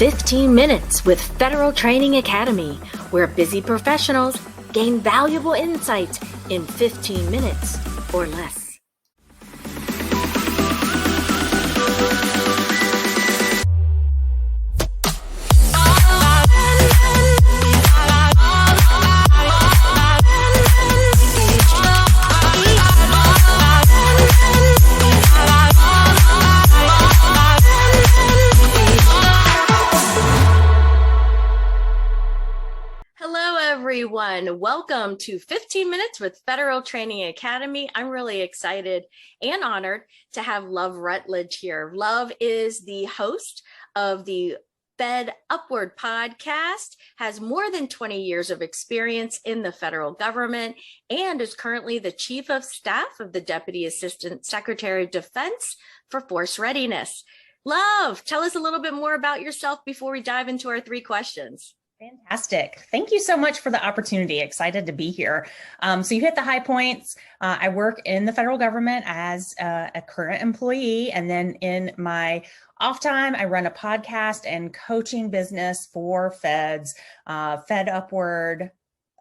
15 Minutes with Federal Training Academy, where busy professionals gain valuable insights in 15 minutes or less. Everyone, welcome to 15 Minutes with Federal Training Academy. I'm really excited and honored to have Love Rutledge here. Love is the host of the Fed Upward podcast, has more than 20 years of experience in the federal government, and is currently the Chief of Staff of the Deputy Assistant Secretary of Defense for Force Readiness. Love, tell us a little bit more about yourself before we dive into our 3 questions. Fantastic. Thank you so much for the opportunity. Excited to be here. So you hit the high points. I work in the federal government as a current employee. And then in my off time, I run a podcast and coaching business for feds, Fed Upward,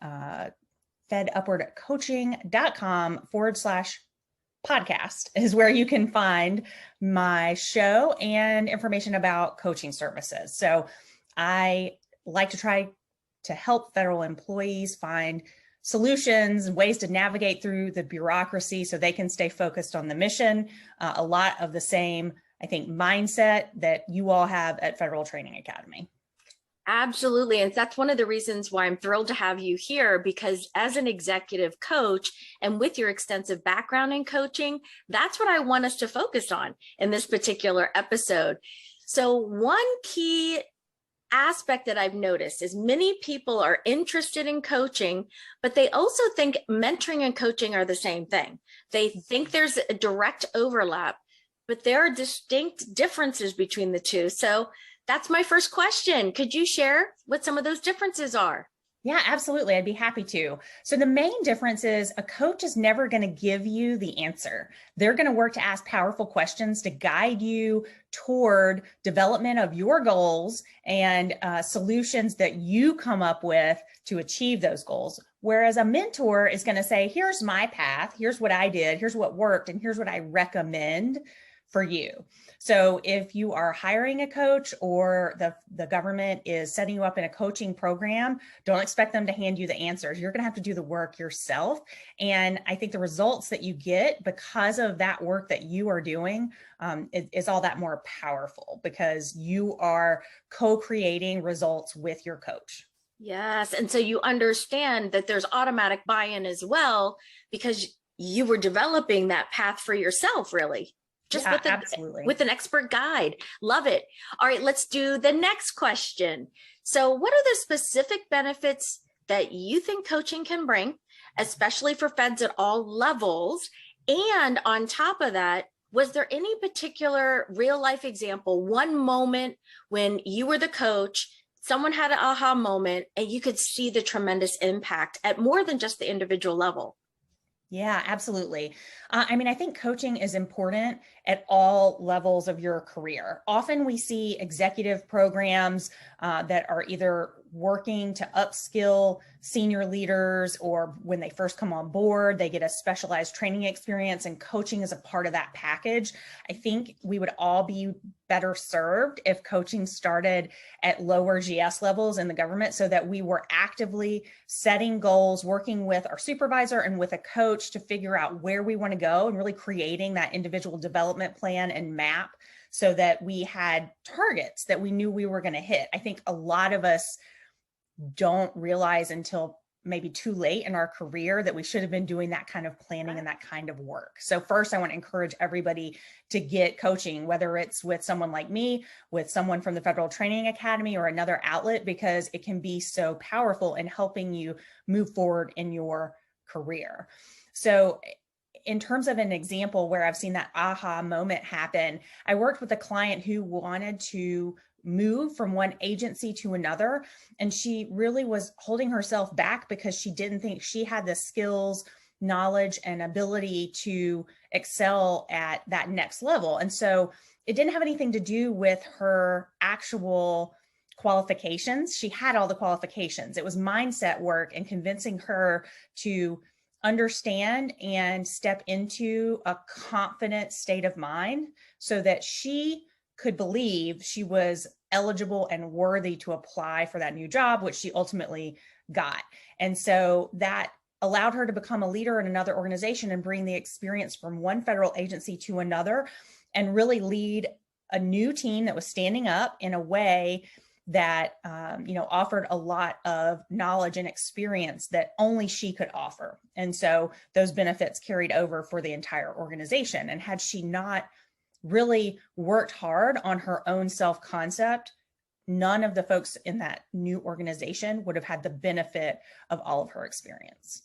fedupwardcoaching.com/podcast is where you can find my show and information about coaching services. So I like to try to help federal employees find solutions and ways to navigate through the bureaucracy so they can stay focused on the mission. A lot of the same, I think, mindset that you all have at Federal Training Academy. Absolutely. And that's one of the reasons why I'm thrilled to have you here, because as an executive coach and with your extensive background in coaching, that's what I want us to focus on in this particular episode. So one key aspect that I've noticed is many people are interested in coaching, but they also think mentoring and coaching are the same thing. They think there's a direct overlap, but there are distinct differences between the two. So that's my first question. Could you share what some of those differences are? Yeah, absolutely. I'd be happy to. So the main difference is a coach is never going to give you the answer. They're going to work to ask powerful questions to guide you toward development of your goals and solutions that you come up with to achieve those goals. Whereas a mentor is going to say, here's my path, here's what I did, here's what worked, and here's what I recommend for you. So if you are hiring a coach or the government is setting you up in a coaching program, don't expect them to hand you the answers. You're going to have to do the work yourself. And I think the results that you get because of that work that you are doing is all that more powerful because you are co-creating results with your coach. Yes. And so you understand that there's automatic buy-in as well because you were developing that path for yourself, really. Just absolutely. With an expert guide. Love it. All right, let's do the next question. So what are the specific benefits that you think coaching can bring, especially for feds at all levels? And on top of that, was there any particular real life example, one moment when you were the coach, someone had an aha moment, and you could see the tremendous impact at more than just the individual level? Yeah, absolutely. I think coaching is important at all levels of your career. Often we see executive programs that are either working to upskill senior leaders, or when they first come on board, they get a specialized training experience, and coaching is a part of that package. I think we would all be better served if coaching started at lower GS levels in the government so that we were actively setting goals, working with our supervisor and with a coach to figure out where we want to go and really creating that individual development plan and map so that we had targets that we knew we were going to hit. I think a lot of us don't realize until maybe too late in our career that we should have been doing that kind of planning and that kind of work. So first, I want to encourage everybody to get coaching, whether it's with someone like me, with someone from the Federal Training Academy or another outlet, because it can be so powerful in helping you move forward in your career. So in terms of an example where I've seen that aha moment happen, I worked with a client who wanted to move from one agency to another. And she really was holding herself back because she didn't think she had the skills, knowledge, and ability to excel at that next level. And so it didn't have anything to do with her actual qualifications. She had all the qualifications. It was mindset work and convincing her to understand and step into a confident state of mind so that she could believe she was eligible and worthy to apply for that new job, which she ultimately got. And so that allowed her to become a leader in another organization and bring the experience from one federal agency to another and really lead a new team that was standing up in a way that offered a lot of knowledge and experience that only she could offer. And so those benefits carried over for the entire organization. And had she not really worked hard on her own self-concept, none of the folks in that new organization would have had the benefit of all of her experience.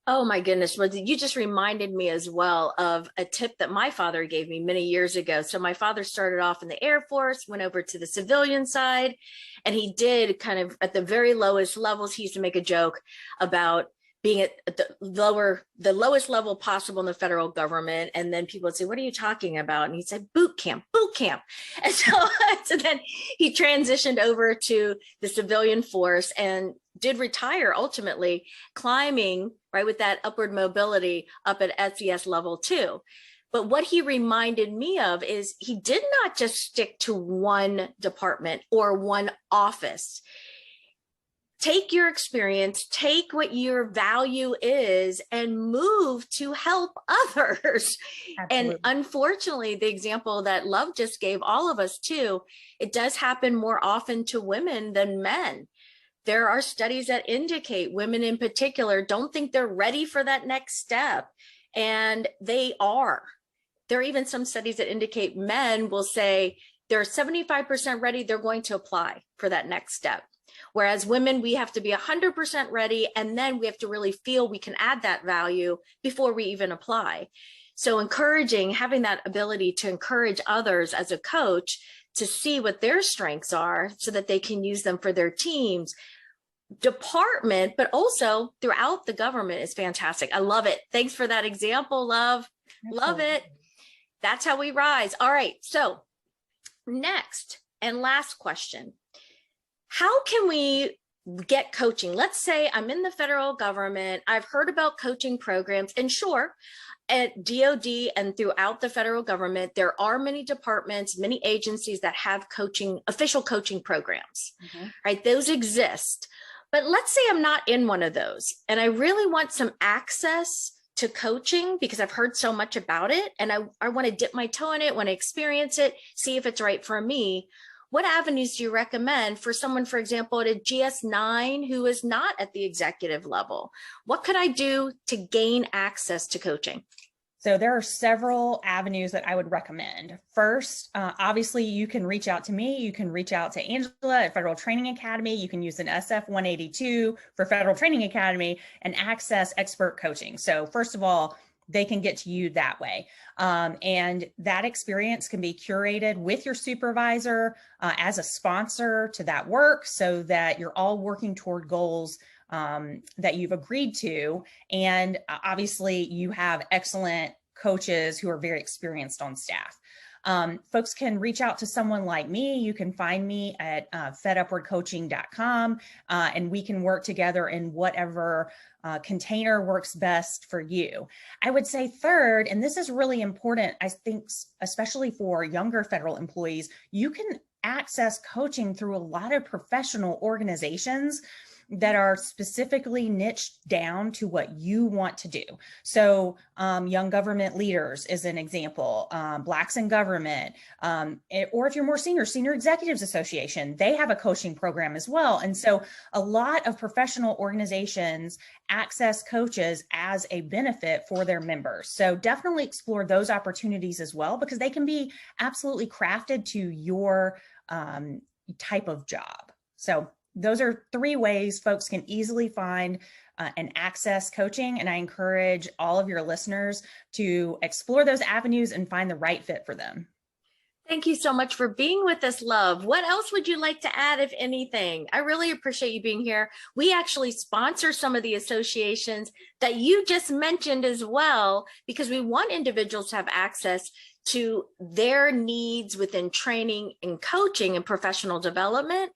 Oh my goodness. Well, you just reminded me as well of a tip that my father gave me many years ago. So my father started off in the Air Force, went over to the civilian side, and he did kind of at the very lowest levels. He used to make a joke about being at the lowest level possible in the federal government. And then people would say, what are you talking about? And he'd say, boot camp. And so then he transitioned over to the civilian force and did retire ultimately, climbing right with that upward mobility up at SES level 2. But what he reminded me of is he did not just stick to one department or one office. Take your experience, take what your value is, and move to help others. Absolutely. And unfortunately, the example that Love just gave all of us too, it does happen more often to women than men. There are studies that indicate women in particular don't think they're ready for that next step. And they are. There are even some studies that indicate men will say they're 75% ready, they're going to apply for that next step. Whereas women, we have to be 100% ready, and then we have to really feel we can add that value before we even apply. So having that ability to encourage others as a coach to see what their strengths are so that they can use them for their teams, department, but also throughout the government is fantastic. I love it. Thanks for that example, Love. Absolutely. Love it. That's how we rise. All right. So next and last question. How can we get coaching? Let's say I'm in the federal government. I've heard about coaching programs, and sure, at DOD and throughout the federal government, there are many departments, many agencies that have official coaching programs, right? Those exist. But let's say I'm not in one of those and I really want some access to coaching because I've heard so much about it and I want to dip my toe in it, want to experience it, see if it's right for me. What avenues do you recommend for someone, for example, at a GS9 who is not at the executive level? What could I do to gain access to coaching? So there are several avenues that I would recommend. First, obviously, you can reach out to me. You can reach out to Angela at Federal Training Academy. You can use an SF-182 for Federal Training Academy and access expert coaching. So first of all, they can get to you that way. And that experience can be curated with your supervisor as a sponsor to that work so that you're all working toward goals that you've agreed to. And obviously you have excellent coaches who are very experienced on staff. Folks can reach out to someone like me. You can find me at fedupwardcoaching.com and we can work together in whatever container works best for you. I would say third, and this is really important, I think, especially for younger federal employees, you can access coaching through a lot of professional organizations that are specifically niched down to what you want to do. So Young Government Leaders is an example, Blacks in Government, or if you're more Senior Executives Association, they have a coaching program as well. And so a lot of professional organizations access coaches as a benefit for their members. So definitely explore those opportunities as well, because they can be absolutely crafted to your type of job. So those are three ways folks can easily find and access coaching. And I encourage all of your listeners to explore those avenues and find the right fit for them. Thank you so much for being with us, Love. What else would you like to add, if anything? I really appreciate you being here. We actually sponsor some of the associations that you just mentioned as well, because we want individuals to have access to their needs within training and coaching and professional development.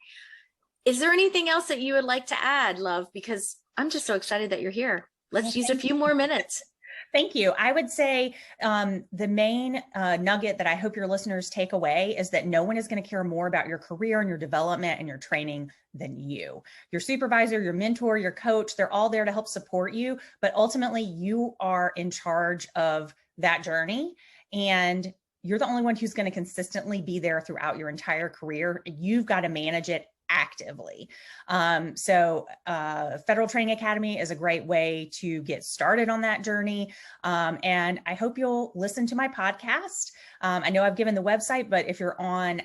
Is there anything else that you would like to add, Love? Because I'm just so excited that you're here. Let's use a few more minutes. Thank you. I would say the main nugget that I hope your listeners take away is that no one is going to care more about your career and your development and your training than you. Your supervisor, your mentor, your coach, they're all there to help support you. But ultimately, you are in charge of that journey. And you're the only one who's going to consistently be there throughout your entire career. You've got to manage it actively. Federal Training Academy is a great way to get started on that journey. And I hope you'll listen to my podcast. I know I've given the website, but if you're on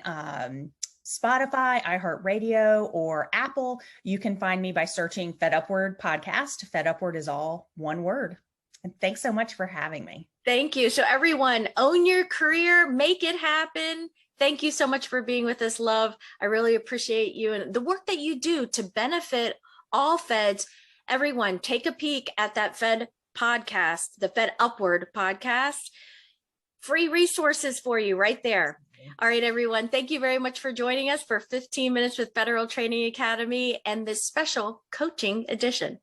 Spotify, iHeartRadio, or Apple, you can find me by searching Fed Upward Podcast. Fed Upward is all one word. And thanks so much for having me. Thank you. So everyone, own your career, make it happen. Thank you so much for being with us, Love. I really appreciate you and the work that you do to benefit all Feds. Everyone, take a peek at that Fed podcast, the Fed Upward podcast. Free resources for you right there. All right, everyone. Thank you very much for joining us for 15 Minutes with Federal Training Academy and this special coaching edition.